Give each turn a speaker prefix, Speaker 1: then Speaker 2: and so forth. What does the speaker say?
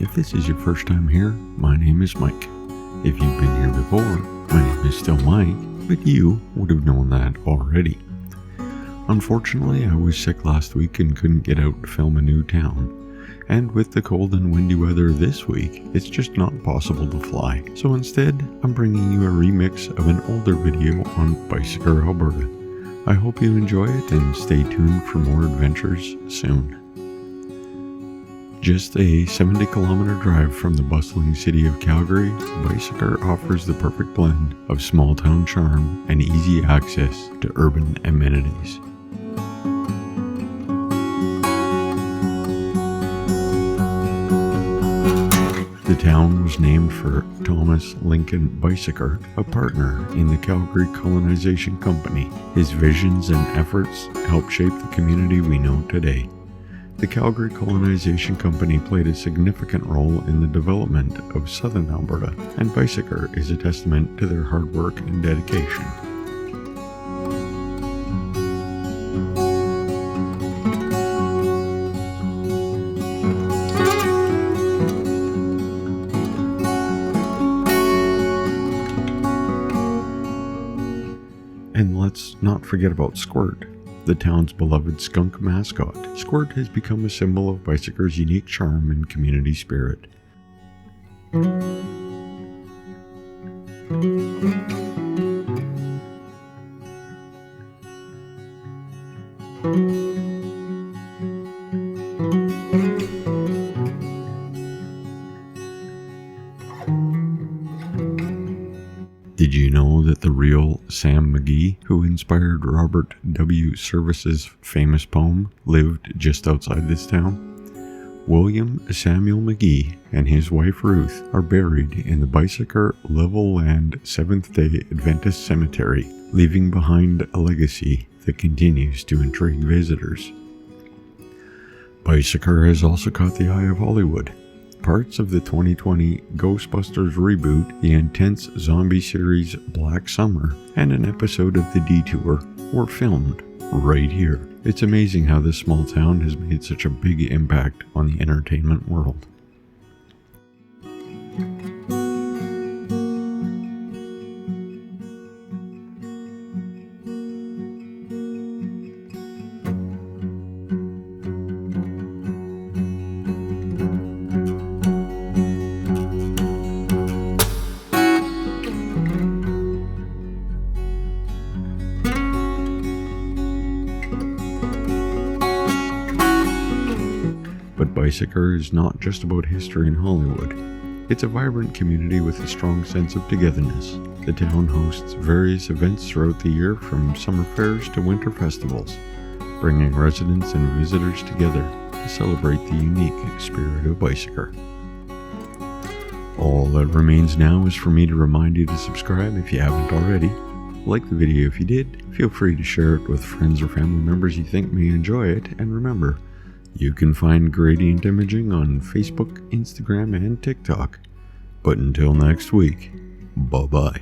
Speaker 1: If this is your first time here, my name is Mike. If you've been here before, my name is still Mike, but you would have known that already. Unfortunately, I was sick last week and couldn't get out to film a new town. And with the cold and windy weather this week, it's just not possible to fly. So instead, I'm bringing you a remix of an older video on Beiseker, Alberta. I hope you enjoy it and stay tuned for more adventures soon. Just a 70-kilometer drive from the bustling city of Calgary, Beiseker offers the perfect blend of small-town charm and easy access to urban amenities. The town was named for Thomas Lincoln Beiseker, a partner in the Calgary Colonization Company. His visions and efforts helped shape the community we know today. The Calgary Colonization Company played a significant role in the development of southern Alberta, and Beiseker is a testament to their hard work and dedication. And let's not forget about Squirt, the town's beloved skunk mascot. Squirt has become a symbol of Beiseker's unique charm and community spirit. Did you know that the real Sam McGee, who inspired Robert W. Service's famous poem, lived just outside this town? William Samuel McGee and his wife Ruth are buried in the Beiseker Level Land Seventh-day Adventist Cemetery, leaving behind a legacy that continues to intrigue visitors. Beiseker has also caught the eye of Hollywood. Parts of the 2020 Ghostbusters reboot, the intense zombie series Black Summer, and an episode of The Detour were filmed right here. It's amazing how this small town has made such a big impact on the entertainment world. But Beiseker is not just about history in Hollywood. It's a vibrant community with a strong sense of togetherness. The town hosts various events throughout the year, from summer fairs to winter festivals, bringing residents and visitors together to celebrate the unique spirit of Beiseker. All that remains now is for me to remind you to subscribe if you haven't already. Like the video if you did, feel free to share it with friends or family members you think may enjoy it, and remember, you can find Gradient Imaging on Facebook, Instagram, and TikTok. But until next week, bye-bye.